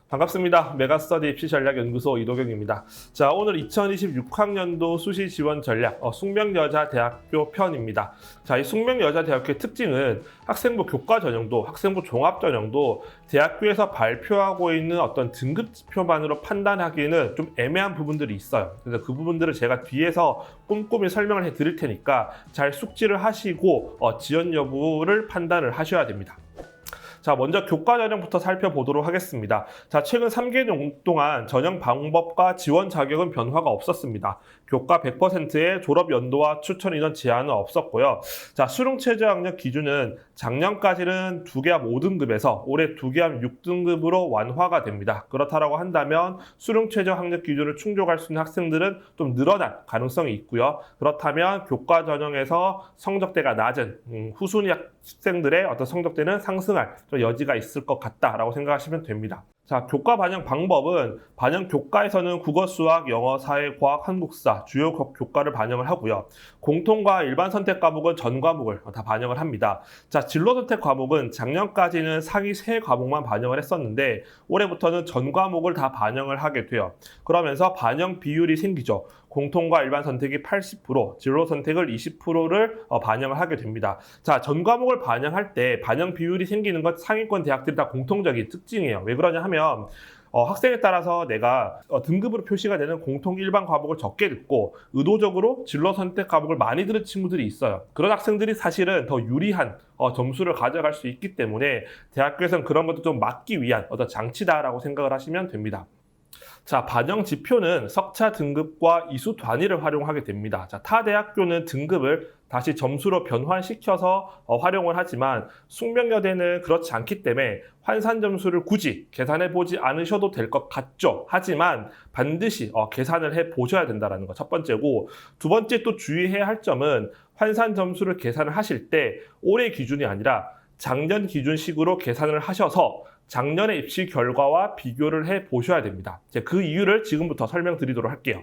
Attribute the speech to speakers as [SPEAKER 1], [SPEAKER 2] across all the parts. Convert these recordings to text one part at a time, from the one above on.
[SPEAKER 1] 반갑습니다. 메가스터디 입시전략연구소 이도경입니다. 자, 오늘 2026학년도 수시 지원 전략 숙명여자대학교 편입니다. 자, 이 숙명여자대학교의 특징은 학생부 교과 전형도, 학생부 종합 전형도 대학교에서 발표하고 있는 어떤 등급 지표만으로 판단하기에는 좀 애매한 부분들이 있어요. 그래서 그 부분들을 제가 뒤에서 꼼꼼히 설명을 해드릴 테니까 잘 숙지를 하시고 지원 여부를 판단을 하셔야 됩니다. 자, 먼저 교과 전형부터 살펴보도록 하겠습니다. 자, 최근 3개년 동안 전형 방법과 지원 자격은 변화가 없었습니다. 교과 100%의 졸업 연도와 추천 인원 제한은 없었고요. 자, 수능 최저 학력 기준은 작년까지는 2개합 5등급에서 올해 2개합 6등급으로 완화가 됩니다. 그렇다고 한다면 수능 최저 학력 기준을 충족할 수 있는 학생들은 좀 늘어날 가능성이 있고요. 그렇다면 교과 전형에서 성적대가 낮은 후순위 학생들의 어떤 성적대는 상승할 여지가 있을 것 같다라고 생각하시면 됩니다. 자, 교과 반영 방법은 반영 교과에서는 국어, 수학, 영어, 사회, 과학, 한국사 주요 교과를 반영을 하고요. 공통과 일반 선택 과목은 전 과목을 다 반영을 합니다. 자, 진로 선택 과목은 작년까지는 상위 3과목만 반영을 했었는데 올해부터는 전 과목을 다 반영을 하게 돼요. 그러면서 반영 비율이 생기죠. 공통과 일반 선택이 80%, 진로 선택을 20%를 반영을 하게 됩니다. 자, 전 과목을 반영할 때 반영 비율이 생기는 것 상위권 대학들이 다 공통적인 특징이에요. 왜 그러냐 하면 학생에 따라서 내가 등급으로 표시가 되는 공통 일반 과목을 적게 듣고 의도적으로 진로 선택 과목을 많이 들은 친구들이 있어요. 그런 학생들이 사실은 더 유리한 점수를 가져갈 수 있기 때문에 대학교에서는 그런 것도 좀 막기 위한 어떤 장치다라고 생각을 하시면 됩니다. 자, 반영 지표는 석차 등급과 이수 단위를 활용하게 됩니다. 자, 타 대학교는 등급을 다시 점수로 변환시켜서 활용을 하지만 숙명여대는 그렇지 않기 때문에 환산 점수를 굳이 계산해 보지 않으셔도 될 것 같죠. 하지만 반드시 계산을 해 보셔야 된다는 거 첫 번째고, 두 번째 또 주의해야 할 점은 환산 점수를 계산을 하실 때 올해 기준이 아니라 작년 기준식으로 계산을 하셔서 작년의 입시 결과와 비교를 해 보셔야 됩니다. 그 이유를 지금부터 설명드리도록 할게요.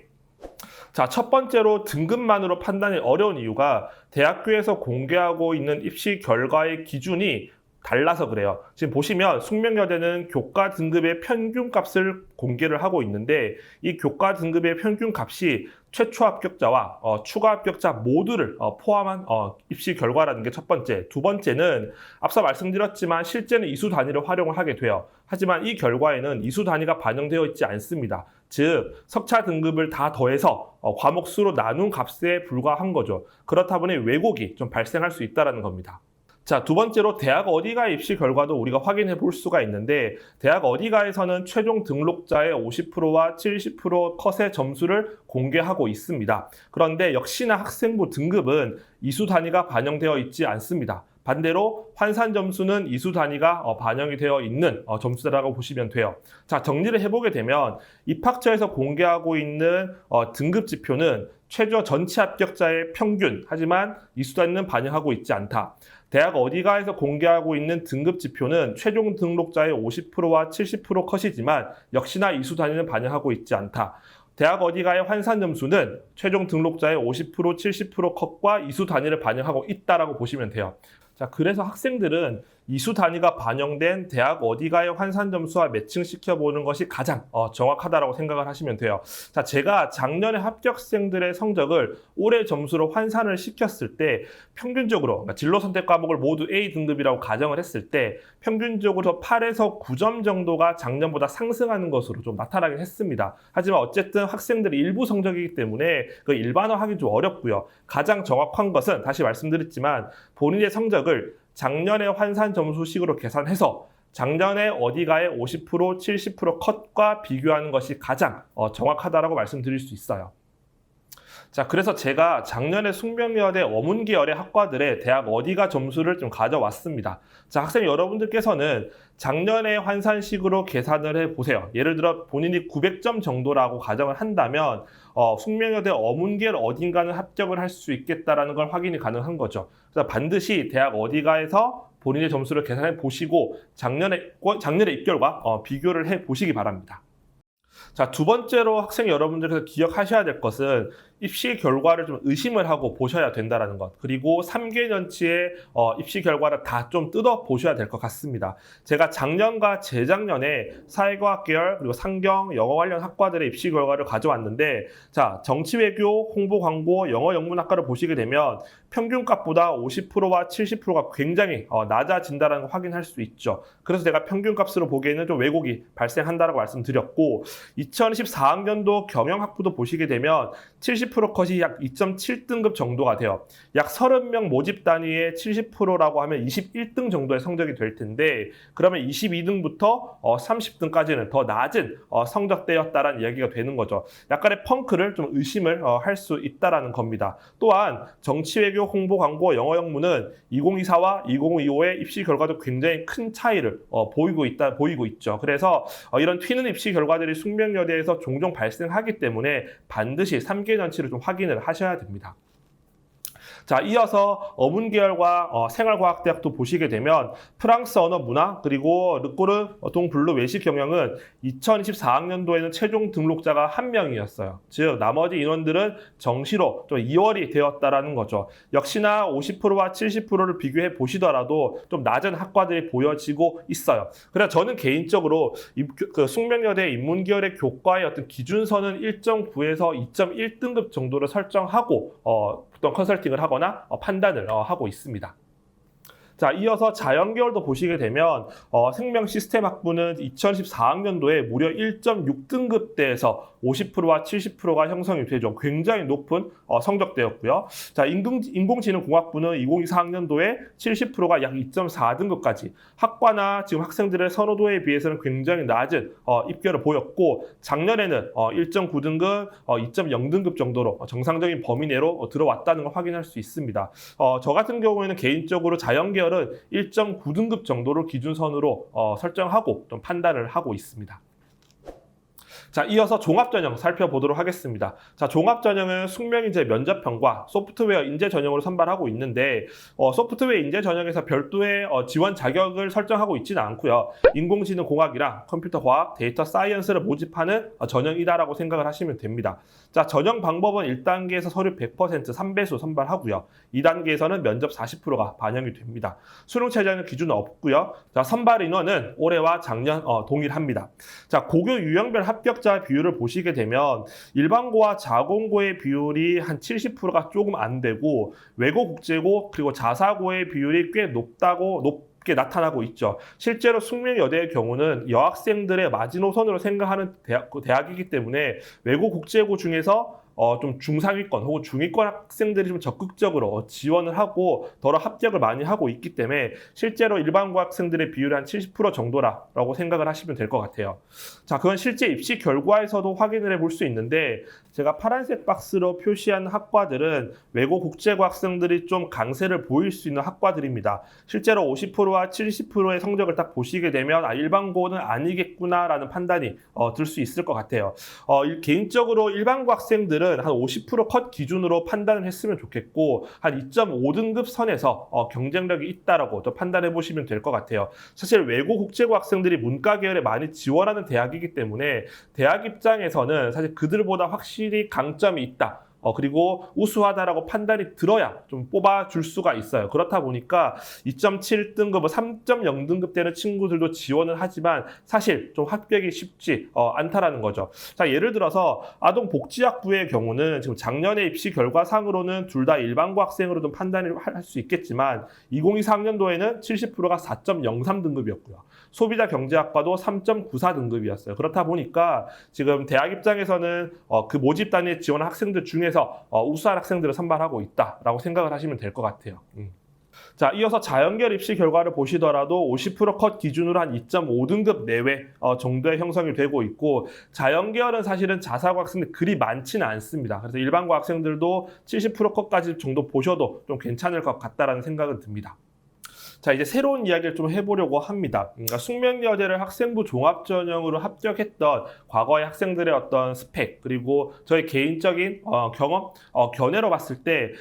[SPEAKER 1] 자, 첫 번째로 등급만으로 판단이 어려운 이유가 대학교에서 공개하고 있는 입시 결과의 기준이 달라서 그래요. 지금 보시면 숙명여대는 교과 등급의 평균값을 공개를 하고 있는데 이 교과 등급의 평균값이 최초 합격자와 추가 합격자 모두를 포함한 입시 결과라는 게 첫 번째. 두 번째는 앞서 말씀드렸지만 실제는 이수 단위를 활용을 하게 돼요. 하지만 이 결과에는 이수 단위가 반영되어 있지 않습니다. 즉 석차 등급을 다 더해서 과목 수로 나눈 값에 불과한 거죠. 그렇다 보니 왜곡이 좀 발생할 수 있다는 겁니다. 자, 두 번째로 대학 어디가 입시 결과도 우리가 확인해 볼 수가 있는데 대학 어디가에서는 최종 등록자의 50%와 70% 컷의 점수를 공개하고 있습니다. 그런데 역시나 학생부 등급은 이수 단위가 반영되어 있지 않습니다. 반대로 환산 점수는 이수 단위가 반영이 되어 있는 점수라고 보시면 돼요. 자, 정리를 해보게 되면 입학처에서 공개하고 있는 등급 지표는 최저 전체 합격자의 평균, 하지만 이수 단위는 반영하고 있지 않다. 대학 어디가에서 공개하고 있는 등급 지표는 최종 등록자의 50%와 70% 컷이지만 역시나 이수 단위는 반영하고 있지 않다. 대학 어디가의 환산 점수는 최종 등록자의 50%, 70% 컷과 이수 단위를 반영하고 있다라고 보시면 돼요. 자, 그래서 학생들은 이수 단위가 반영된 대학 어디가의 환산 점수와 매칭시켜 보는 것이 가장 정확하다고 생각을 하시면 돼요. 자, 제가 작년에 합격생들의 성적을 올해 점수로 환산을 시켰을 때 평균적으로 그러니까 진로 선택 과목을 모두 A 등급이라고 가정을 했을 때 평균적으로 8에서 9점 정도가 작년보다 상승하는 것으로 좀 나타나긴 했습니다. 하지만 어쨌든 학생들이 일부 성적이기 때문에 그 일반화하기 좀 어렵고요. 가장 정확한 것은 다시 말씀드렸지만 본인의 성적을 작년의 환산 점수식으로 계산해서 작년에 어디가의 50%, 70% 컷과 비교하는 것이 가장 정확하다라고 말씀드릴 수 있어요. 자, 그래서 제가 작년에 숙명여대 어문계열의 학과들의 대학 어디가 점수를 좀 가져왔습니다. 자, 학생 여러분들께서는 작년에 환산식으로 계산을 해보세요. 예를 들어 본인이 900점 정도라고 가정을 한다면 숙명여대 어문계열 어딘가는 합격을 할 수 있겠다라는 걸 확인이 가능한 거죠. 그래서 반드시 대학 어디가에서 본인의 점수를 계산해 보시고 작년의 입결과 비교를 해 보시기 바랍니다. 자, 두 번째로 학생 여러분들께서 기억하셔야 될 것은 입시 결과를 좀 의심을 하고 보셔야 된다는 것. 그리고 3개년치의 입시 결과를 다 좀 뜯어 보셔야 될 것 같습니다. 제가 작년과 재작년에 사회과학 계열 그리고 상경, 영어 관련 학과들의 입시 결과를 가져왔는데 자, 정치외교, 홍보광고, 영어 영문학과를 보시게 되면 평균값보다 50%와 70%가 굉장히 낮아진다는 걸 확인할 수 있죠. 그래서 제가 평균값으로 보기에는 좀 왜곡이 발생한다고 말씀드렸고 2024학년도 경영학부도 보시게 되면 70% 컷이 약 2.7등급 정도가 돼요. 약 30명 모집 단위의 70%라고 하면 21등 정도의 성적이 될 텐데 그러면 22등부터 30등까지는 더 낮은 성적대였다라는 이야기가 되는 거죠. 약간의 펑크를 좀 의심을 할 수 있다라는 겁니다. 또한 정치외교, 홍보, 광고, 영어 영문은 2024와 2025의 입시 결과도 굉장히 큰 차이를 보이고 있죠. 그래서 이런 튀는 입시 결과들이 숙명여대에서 종종 발생하기 때문에 반드시 3개년치를 좀 확인을 하셔야 됩니다. 자, 이어서 어문계열과 생활과학대학도 보시게 되면 프랑스 언어 문화 그리고 르꼬르 동블루 외식 경영은 2024학년도에는 최종 등록자가 1명이었어요. 즉 나머지 인원들은 정시로 좀 이월이 되었다라는 거죠. 역시나 50%와 70%를 비교해 보시더라도 좀 낮은 학과들이 보여지고 있어요. 그래서 저는 개인적으로 숙명여대 인문계열의 교과의 어떤 기준선은 1.9에서 2.1등급 정도를 설정하고 어떤 컨설팅을 하거나 판단을 하고 있습니다. 자, 이어서 자연계열도 보시게 되면 생명 시스템 학부는 2014학년도에 무려 1.6등급대에서 50%와 70%가 형성이 되죠. 굉장히 높은 성적대였고요. 자, 인공지능공학부는 2024학년도에 70%가 약 2.4등급까지 학과나 지금 학생들의 선호도에 비해서는 굉장히 낮은 입결을 보였고 작년에는 1.9등급, 2.0등급 정도로 정상적인 범위 내로 들어왔다는 걸 확인할 수 있습니다. 저 같은 경우에는 개인적으로 자연계열은 1.9등급 정도를 기준선으로 설정하고 좀 판단을 하고 있습니다. 자, 이어서 종합전형 살펴보도록 하겠습니다. 자, 종합전형은 숙명인재 면접형과 소프트웨어 인재 전형으로 선발하고 있는데 소프트웨어 인재 전형에서 별도의 지원 자격을 설정하고 있지는 않고요. 인공지능공학이랑 컴퓨터과학, 데이터 사이언스를 모집하는 전형이다라고 생각을 하시면 됩니다. 자, 전형 방법은 1단계에서 서류 100% 3배수 선발하고요. 2단계에서는 면접 40%가 반영이 됩니다. 수능 최저는 기준은 없고요. 자, 선발 인원은 올해와 작년 동일합니다. 자, 고교 유형별 합격자 비율을 보시게 되면 일반고와 자공고의 비율이 한 70%가 조금 안 되고 외고 국제고 그리고 자사고의 비율이 꽤 높게 나타나고 있죠. 실제로 숙명여대의 경우는 여학생들의 마지노선으로 생각하는 대학이기 때문에 외고 국제고 중에서 좀 중상위권 혹은 중위권 학생들이 좀 적극적으로 지원을 하고 더러 합격을 많이 하고 있기 때문에 실제로 일반고 학생들의 비율이 한 70% 정도라고 생각을 하시면 될 것 같아요. 자, 그건 실제 입시 결과에서도 확인을 해볼 수 있는데 제가 파란색 박스로 표시한 학과들은 외고 국제고 학생들이 좀 강세를 보일 수 있는 학과들입니다. 실제로 50%와 70%의 성적을 딱 보시게 되면 일반고는 아니겠구나라는 판단이 들 수 있을 것 같아요. 개인적으로 일반고 학생들은 한 50% 컷 기준으로 판단을 했으면 좋겠고 한 2.5등급 선에서 경쟁력이 있다라고 또 판단해 보시면 될 것 같아요. 사실 외고 국제고 학생들이 문과 계열에 많이 지원하는 대학이기 때문에 대학 입장에서는 사실 그들보다 확실히 강점이 있다. 그리고 우수하다라고 판단이 들어야 좀 뽑아줄 수가 있어요. 그렇다 보니까 2.7등급, 3.0등급 되는 친구들도 지원을 하지만 사실 좀 합격이 쉽지 않다라는 거죠. 자, 예를 들어서 아동복지학부의 경우는 지금 작년에 입시 결과상으로는 둘 다 일반고 학생으로 좀 판단을 할 수 있겠지만 2024학년도에는 70%가 4.03등급이었고요. 소비자경제학과도 3.94등급이었어요. 그렇다 보니까 지금 대학 입장에서는 그 모집 단위에 지원한 학생들 중에서 우수한 학생들을 선발하고 있다라고 생각을 하시면 될 것 같아요. 자, 이어서 자연계열 입시 결과를 보시더라도 50% 컷 기준으로 한 2.5등급 내외 정도의 형성이 되고 있고 자연계열은 사실은 자사고 학생들 그리 많지는 않습니다. 그래서 일반고 학생들도 70% 컷까지 정도 보셔도 좀 괜찮을 것 같다라는 생각은 듭니다. 자, 이제 새로운 이야기를 좀 해보려고 합니다. 그러니까 숙명여대를 학생부 종합전형으로 합격했던 과거의 학생들의 어떤 스펙, 그리고 저희 개인적인 경험, 견해로 봤을 때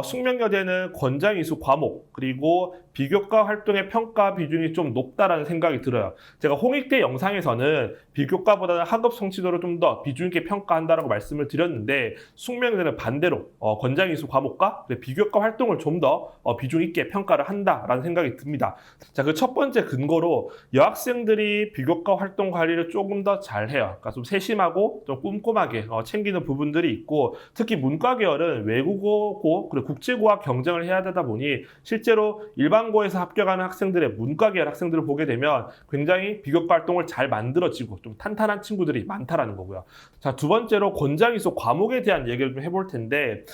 [SPEAKER 1] 숙명여대는 권장이수 과목, 그리고 비교과 활동의 평가 비중이 좀 높다라는 생각이 들어요. 제가 홍익대 영상에서는 비교과보다는 학업 성취도를 좀 더 비중 있게 평가한다라고 말씀을 드렸는데, 숙명여대는 반대로 권장이수 과목과 비교과 활동을 좀 더 비중 있게 평가를 한다라는 생각이 듭니다. 자, 그 첫 번째 근거로 여학생들이 비교과 활동 관리를 조금 더 잘해요. 그러니까 좀 세심하고 좀 꼼꼼하게 챙기는 부분들이 있고, 특히 문과 계열은 외국어고 그리고 국제고와 경쟁을 해야 되다 보니 실제로 일반고에서 합격하는 학생들의 문과 계열 학생들을 보게 되면 굉장히 비교과 활동을 잘 만들어지고 좀 탄탄한 친구들이 많다라는 거고요. 자, 두 번째로 권장이수 과목에 대한 얘기를 좀 해볼 텐데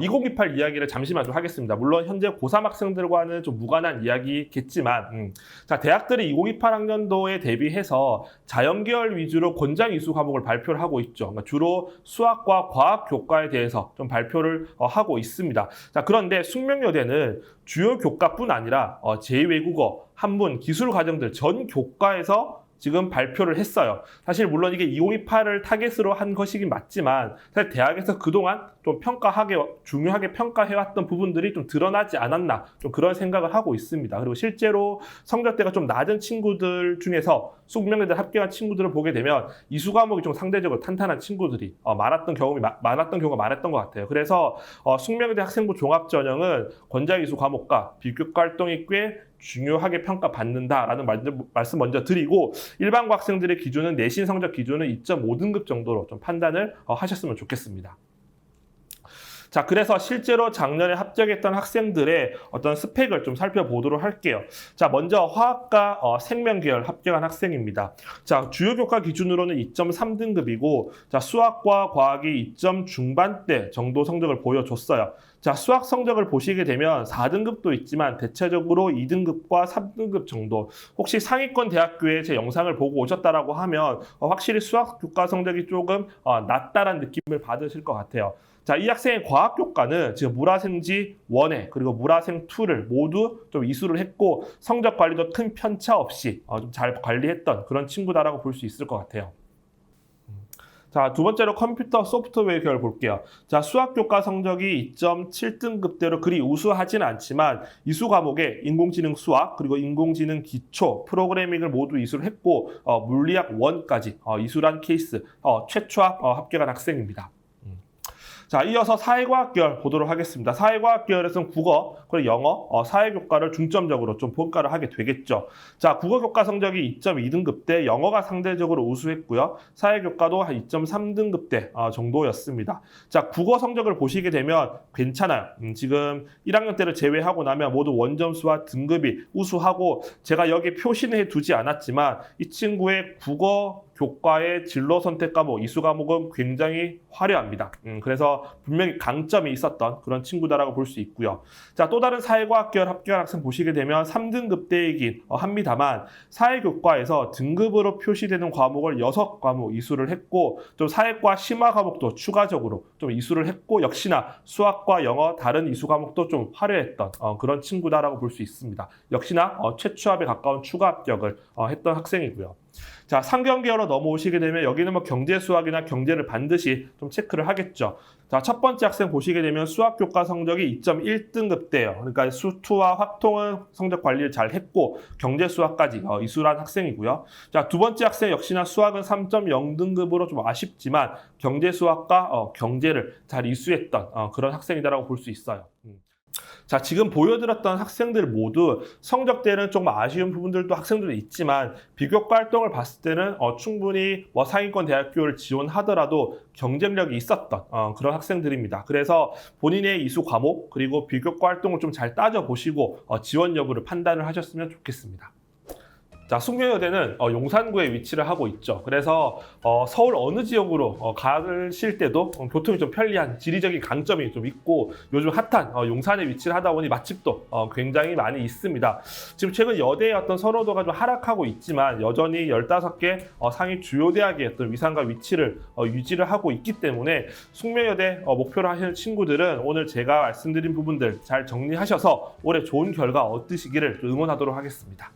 [SPEAKER 1] 2028 이야기를 잠시만 좀 하겠습니다. 물론 현재 고3 학생들과는 좀 무관한 이야기겠지만 자, 대학들이 2028 학년도에 대비해서 자연계열 위주로 권장이수 과목을 발표를 하고 있죠. 그러니까 주로 수학과 과학 교과에 대해서 좀 발표를 하고 있습니다. 자, 그런데 숙명여대는 주요 교과뿐 아니라 제2외국어, 한문, 기술 과정들 전 교과에서 지금 발표를 했어요. 사실 물론 이게 2028을 타겟으로 한 것이긴 맞지만 사실 대학에서 그동안 좀 중요하게 평가해왔던 부분들이 좀 드러나지 않았나, 좀 그런 생각을 하고 있습니다. 그리고 실제로 성적대가 좀 낮은 친구들 중에서 숙명여대 합격한 친구들을 보게 되면 이수 과목이 좀 상대적으로 탄탄한 친구들이 많았던 경우가 많았던 것 같아요. 그래서 숙명여대 학생부 종합전형은 권장이수 과목과 비교과 활동이 꽤 중요하게 평가받는다라는 말씀 먼저 드리고, 일반고 학생들의 기준은 내신 성적 기준은 2.5등급 정도로 좀 판단을 하셨으면 좋겠습니다. 자, 그래서 실제로 작년에 합격했던 학생들의 어떤 스펙을 좀 살펴보도록 할게요. 자, 먼저 화학과 생명계열 합격한 학생입니다. 자, 주요 교과 기준으로는 2.3등급이고, 자, 수학과 과학이 2점 중반대 정도 성적을 보여줬어요. 자, 수학 성적을 보시게 되면 4등급도 있지만 대체적으로 2등급과 3등급 정도. 혹시 상위권 대학교에 제 영상을 보고 오셨다라고 하면 확실히 수학 교과 성적이 조금 낮다라는 느낌을 받으실 것 같아요. 자, 이 학생의 과학 교과는 지금 물화생지 1회 그리고 물화생 2를 모두 좀 이수를 했고, 성적 관리도 큰 편차 없이 좀 잘 관리했던 그런 친구다라고 볼 수 있을 것 같아요. 자, 두 번째로 컴퓨터 소프트웨어 계열 볼게요. 자, 수학 교과 성적이 2.7등급대로 그리 우수하지는 않지만 이수 과목에 인공지능 수학 그리고 인공지능 기초 프로그래밍을 모두 이수를 했고 물리학 1까지 이수란 케이스 최초 합격한 학생입니다. 자, 이어서 사회과학 계열 보도록 하겠습니다. 사회과학 계열에서는 국어, 그리고 영어, 사회교과를 중점적으로 좀 평가를 하게 되겠죠. 자, 국어교과 성적이 2.2등급대, 영어가 상대적으로 우수했고요. 사회교과도 한 2.3등급대 정도였습니다. 자, 국어 성적을 보시게 되면 괜찮아요. 지금 1학년 때를 제외하고 나면 모두 원점수와 등급이 우수하고, 제가 여기 표시는 해두지 않았지만 이 친구의 국어 교과의 진로 선택 과목, 이수 과목은 굉장히 화려합니다. 그래서 분명히 강점이 있었던 그런 친구다라고 볼 수 있고요. 자, 또 다른 사회과학 계열 합격한 학생 보시게 되면 3등급대이긴 합니다만 사회교과에서 등급으로 표시되는 과목을 6과목 이수를 했고, 좀 사회과 심화 과목도 추가적으로 좀 이수를 했고, 역시나 수학과 영어 다른 이수 과목도 좀 화려했던 그런 친구다라고 볼 수 있습니다. 역시나 최초합에 가까운 추가 합격을 했던 학생이고요. 자, 상경 계열로 넘어오시게 되면 여기는 뭐 경제 수학이나 경제를 반드시 좀 체크를 하겠죠. 자, 첫 번째 학생 보시게 되면 수학 교과 성적이 2.1등급대예요. 그러니까 수투와 확통은 성적 관리를 잘 했고 경제 수학까지 이수란 학생이고요. 자, 두 번째 학생 역시나 수학은 3.0등급으로 좀 아쉽지만 경제 수학과 경제를 잘 이수했던 그런 학생이다라고 볼 수 있어요. 자, 지금 보여드렸던 학생들 모두 성적대는 조금 아쉬운 부분들도 학생들도 있지만 비교과 활동을 봤을 때는 충분히 상위권 대학교를 지원하더라도 경쟁력이 있었던 그런 학생들입니다. 그래서 본인의 이수 과목 그리고 비교과 활동을 좀 잘 따져보시고 지원 여부를 판단을 하셨으면 좋겠습니다. 자, 숙명여대는 용산구에 위치를 하고 있죠. 그래서 서울 어느 지역으로 가실 때도 교통이 좀 편리한 지리적인 강점이 좀 있고 요즘 핫한 용산에 위치를 하다 보니 맛집도 굉장히 많이 있습니다. 지금 최근 여대의 어떤 선호도가 좀 하락하고 있지만 여전히 15개 상위 주요 대학의 어떤 위상과 위치를 유지를 하고 있기 때문에 숙명여대 목표로 하시는 친구들은 오늘 제가 말씀드린 부분들 잘 정리하셔서 올해 좋은 결과 얻으시기를 응원하도록 하겠습니다.